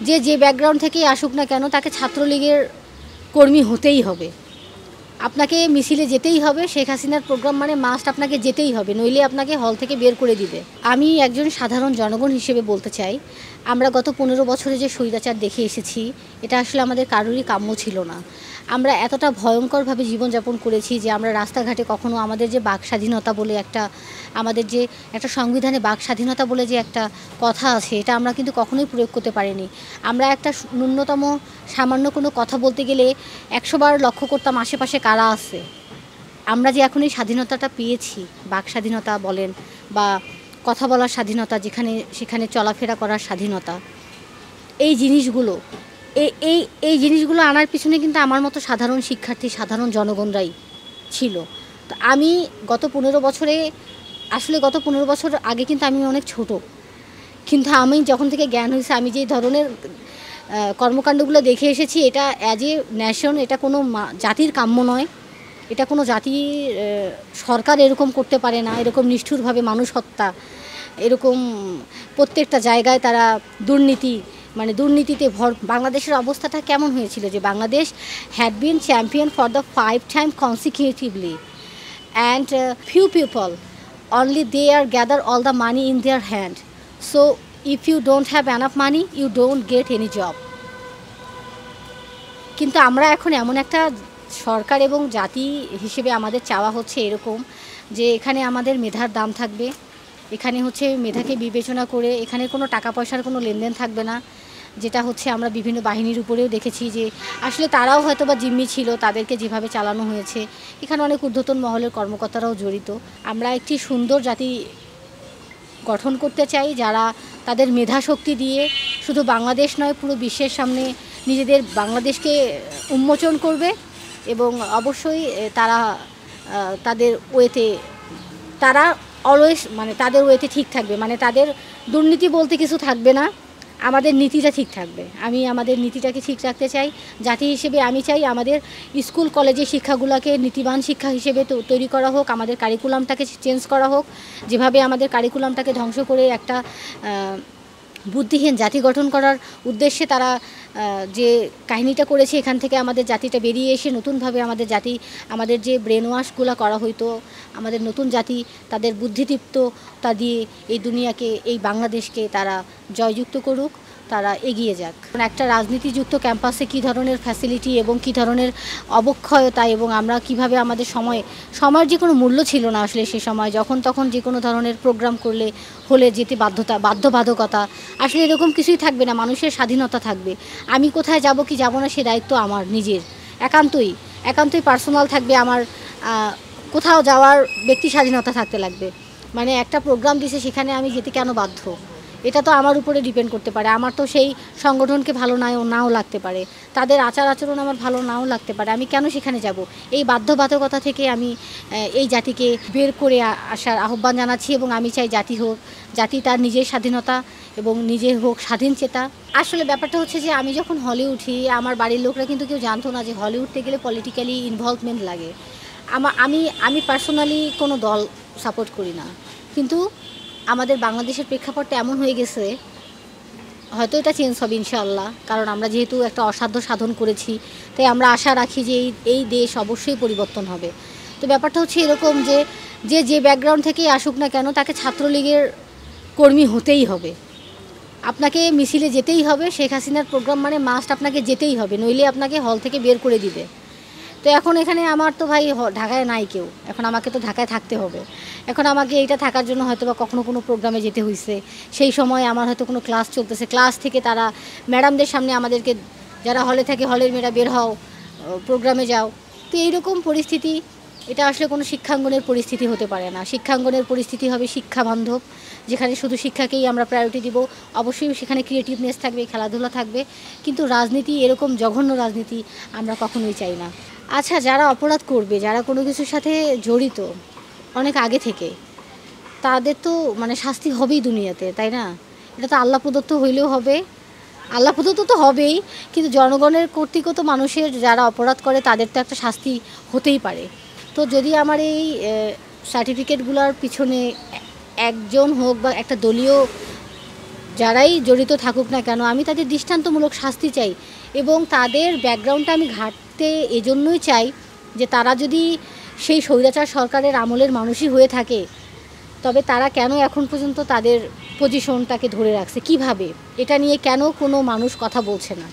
যে ব্যাকগ্রাউন্ড থেকেই আসুক না কেন তাকে ছাত্রলীগের কর্মী হতেই হবে। আপনাকে মিছিলে যেতেই হবে, শেখ হাসিনার প্রোগ্রাম মানে মাস্ট আপনাকে যেতেই হবে, নইলে আপনাকে হল থেকে বের করে দিবে। আমি একজন সাধারণ জনগণ হিসেবে বলতে চাই, আমরা গত 15 বছরে যে স্বৈরাচার দেখে এসেছি, এটা আসলে আমাদের কারোরই কাম্য ছিল না। আমরা এতটা ভয়ঙ্করভাবে জীবনযাপন করেছি যে আমরা রাস্তাঘাটে কখনো আমাদের যে বাক স্বাধীনতা বলে আমাদের যে একটা সংবিধানে বাক স্বাধীনতা বলে যে একটা কথা আছে, এটা আমরা কিন্তু কখনোই প্রয়োগ করতে পারিনি। আমরা একটা ন্যূনতম সামান্য কোনো কথা বলতে গেলে 100 বার লক্ষ্য করতাম আশেপাশে কারা আছে। আমরা যে এখন এই স্বাধীনতাটা পেয়েছি, বাক স্বাধীনতা বলেন বা কথা বলার স্বাধীনতা, যেখানে সেখানে চলাফেরা করার স্বাধীনতা, এই জিনিসগুলো এই জিনিসগুলো আনার পিছনে কিন্তু আমার মতো সাধারণ শিক্ষার্থী, সাধারণ জনগণরাই ছিল। তো আমি গত 15 বছরে, আসলে গত 15 বছর আগে কিন্তু আমি অনেক ছোট, কিন্তু আমি যখন থেকে জ্ঞান হয়েছে, আমি যে ধরনের কর্মকাণ্ডগুলো দেখে এসেছি, এটা অ্যাজ এ ন্যাশন, এটা কোনো জাতির কাম্য নয়। এটা কোনো জাতির সরকার এরকম করতে পারে না, এরকম নিষ্ঠুরভাবে মানুষ হত্যা, এরকম প্রত্যেকটা জায়গায় তারা দুর্নীতিতে বাংলাদেশের অবস্থাটা কেমন হয়েছিল যে Bangladesh had been champion for the 5 time consecutively and few people only they are gather all the money in their hand, so if you don't have enough money you don't get any job. কিন্তু আমরা এখন এমন একটা সরকার এবং জাতি হিসেবে আমাদের চাওয়া হচ্ছে এরকম যে এখানে আমাদের মেধার দাম থাকবে, এখানে হচ্ছে মেধাকে বিবেচনা করে এখানে কোনো টাকা পয়সার কোনো লেনদেন থাকবে না, যেটা হচ্ছে আমরা বিভিন্ন বাহিনীর উপরেও দেখেছি যে আসলে তারাও হয়তো বা জিম্মি ছিল, তাদেরকে যেভাবে চালানো হয়েছে। এখানে অনেক ঊর্ধ্বতন মহলের কর্মকর্তারাও জড়িত। আমরা একটি সুন্দর জাতি গঠন করতে চাই, যারা তাদের মেধাশক্তি দিয়ে শুধু বাংলাদেশ নয়, পুরো বিশ্বের সামনে নিজেদের বাংলাদেশকে উন্মোচন করবে এবং অবশ্যই তারা তাদের ওয়েতে তারা অলওয়েজ তাদের ওয়েতে ঠিক থাকবে, তাদের দুর্নীতি বলতে কিছু থাকবে না, আমাদের নীতিটা ঠিক থাকবে। আমি আমাদের নীতিটাকে ঠিক রাখতে চাই জাতি হিসেবে। আমি চাই আমাদের স্কুল কলেজের শিক্ষাগুলোকে নীতিবান শিক্ষা হিসেবে তৈরি করা হোক, আমাদের কারিকুলামটাকে চেঞ্জ করা হোক। যেভাবে আমাদের কারিকুলামটাকে ধ্বংস করে একটা বুদ্ধিহীন জাতি গঠন করার উদ্দেশ্যে তারা যে কাহিনীটা করেছে, এখান থেকে আমাদের জাতিটা বেরিয়ে এসে নতুনভাবে আমাদের যে ব্রেন ওয়াশগুলো করা হইতো, আমাদের নতুন জাতি তাদের বুদ্ধিদীপ্ততা দিয়ে এই দুনিয়াকে, এই বাংলাদেশকে তারা জয়যুক্ত করুক, তারা এগিয়ে যাক। একটা রাজনীতিযুক্ত ক্যাম্পাসে কী ধরনের ফ্যাসিলিটি এবং কী ধরনের অবক্ষয়তা, এবং আমরা কিভাবে আমাদের সময়ের যে কোনো মূল্য ছিল না আসলে। সে সময় যখন তখন যে কোনো ধরনের প্রোগ্রাম হলে যেতে বাধ্যবাধকতা, আসলে এরকম কিছুই থাকবে না, মানুষের স্বাধীনতা থাকবে। আমি কোথায় যাব কি যাব না সে দায়িত্ব আমার নিজের, একান্তই পার্সোনাল থাকবে। আমার কোথাও যাওয়ার ব্যক্তি স্বাধীনতা থাকতে লাগবে। একটা প্রোগ্রাম দিছে, সেখানে আমি যেতে কেন বাধ্য, এটা তো আমার উপরে ডিপেন্ড করতে পারে। আমার তো সেই সংগঠনকে ভালো নাও লাগতে পারে, তাদের আচরণ আমার ভালো নাও লাগতে পারে, আমি কেন সেখানে যাব? এই বাধ্যবাধকতা থেকে আমি এই জাতিকে বের করে আসার আহ্বান জানাচ্ছি এবং আমি চাই জাতি তার নিজের স্বাধীনতা এবং নিজে হোক স্বাধীন চেতা। আসলে ব্যাপারটা হচ্ছে যে আমি যখন হলে উঠি, আমার বাড়ির লোকরা কিন্তু কেউ জানতো না যে হলে উঠতে গেলে পলিটিক্যালি ইনভলভমেন্ট লাগে। আমি পার্সোনালি কোনো দল সাপোর্ট করি না, কিন্তু আমাদের বাংলাদেশের প্রেক্ষাপটটা এমন হয়ে গেছে, হয়তো এটা চেঞ্জ হবে ইনশাআল্লাহ, কারণ আমরা যেহেতু একটা অসাধ্য সাধন করেছি, তাই আমরা আশা রাখি যে এই দেশ অবশ্যই পরিবর্তন হবে। তো ব্যাপারটা হচ্ছে এরকম যে ব্যাকগ্রাউন্ড থেকেই আসুক না কেন তাকে ছাত্রলীগের কর্মী হতেই হবে, আপনাকে মিছিলে যেতেই হবে, শেখ হাসিনার প্রোগ্রাম মানে মাস্ট আপনাকে যেতেই হবে, নইলে আপনাকে হল থেকে বের করে দিবে। তো এখন এখানে আমার তো ভাই ঢাকায় নাই কেউ, এখন আমাকে তো ঢাকায় থাকতে হবে। এখন আমাকে এইটা থাকার জন্য হয়তো বা কখনো কোনো প্রোগ্রামে যেতে হয়েছে, সেই সময় আমার হয়তো কোনো ক্লাস চলতেছে, ক্লাস থেকে তারা ম্যাডামদের সামনে আমাদেরকে, যারা হলে থাকে, হলের মেয়েরা বের হও, প্রোগ্রামে যাও। তো এইরকম পরিস্থিতি, এটা আসলে কোনো শিক্ষাঙ্গনের পরিস্থিতি হতে পারে না। শিক্ষাঙ্গনের পরিস্থিতি হবে শিক্ষাবান্ধব, যেখানে শুধু শিক্ষাকেই আমরা প্রায়োরিটি দিব। অবশ্যই সেখানে ক্রিয়েটিভনেস থাকবে, খেলাধুলা থাকবে, কিন্তু রাজনীতি, এরকম জঘন্য রাজনীতি আমরা কখনোই চাই না। আচ্ছা, যারা অপরাধ করবে, যারা কোনো কিছুর সাথে জড়িত অনেক আগে থেকে, তাদের তো শাস্তি হবেই দুনিয়াতে, তাই না? এটা তো আল্লাহ প্রদত্ত হইলেও হবে, আল্লাহ প্রদত্ত তো হবেই, কিন্তু জনগণের কর্তৃক তো মানুষের যারা অপরাধ করে তাদের তো একটা শাস্তি হতেই পারে। তো যদি আমার এই সার্টিফিকেটগুলোর পিছনে একজন হোক বা একটা দলীয় যারাই জড়িত থাকুক না কেন আমি তাদের দৃষ্টান্তমূলক শাস্তি চাই এবং তাদের ব্যাকগ্রাউন্ডটা আমি ঘাঁটতে এজন্যই চাই যে তারা যদি সেই স্বৈরাচার সরকারের আমলের মানুষই হয়ে থাকে তবে তারা কেন এখন পর্যন্ত তাদের পজিশনটাকে ধরে রাখছে কিভাবে, এটা নিয়ে কেন কোনো মানুষ কথা বলছে না।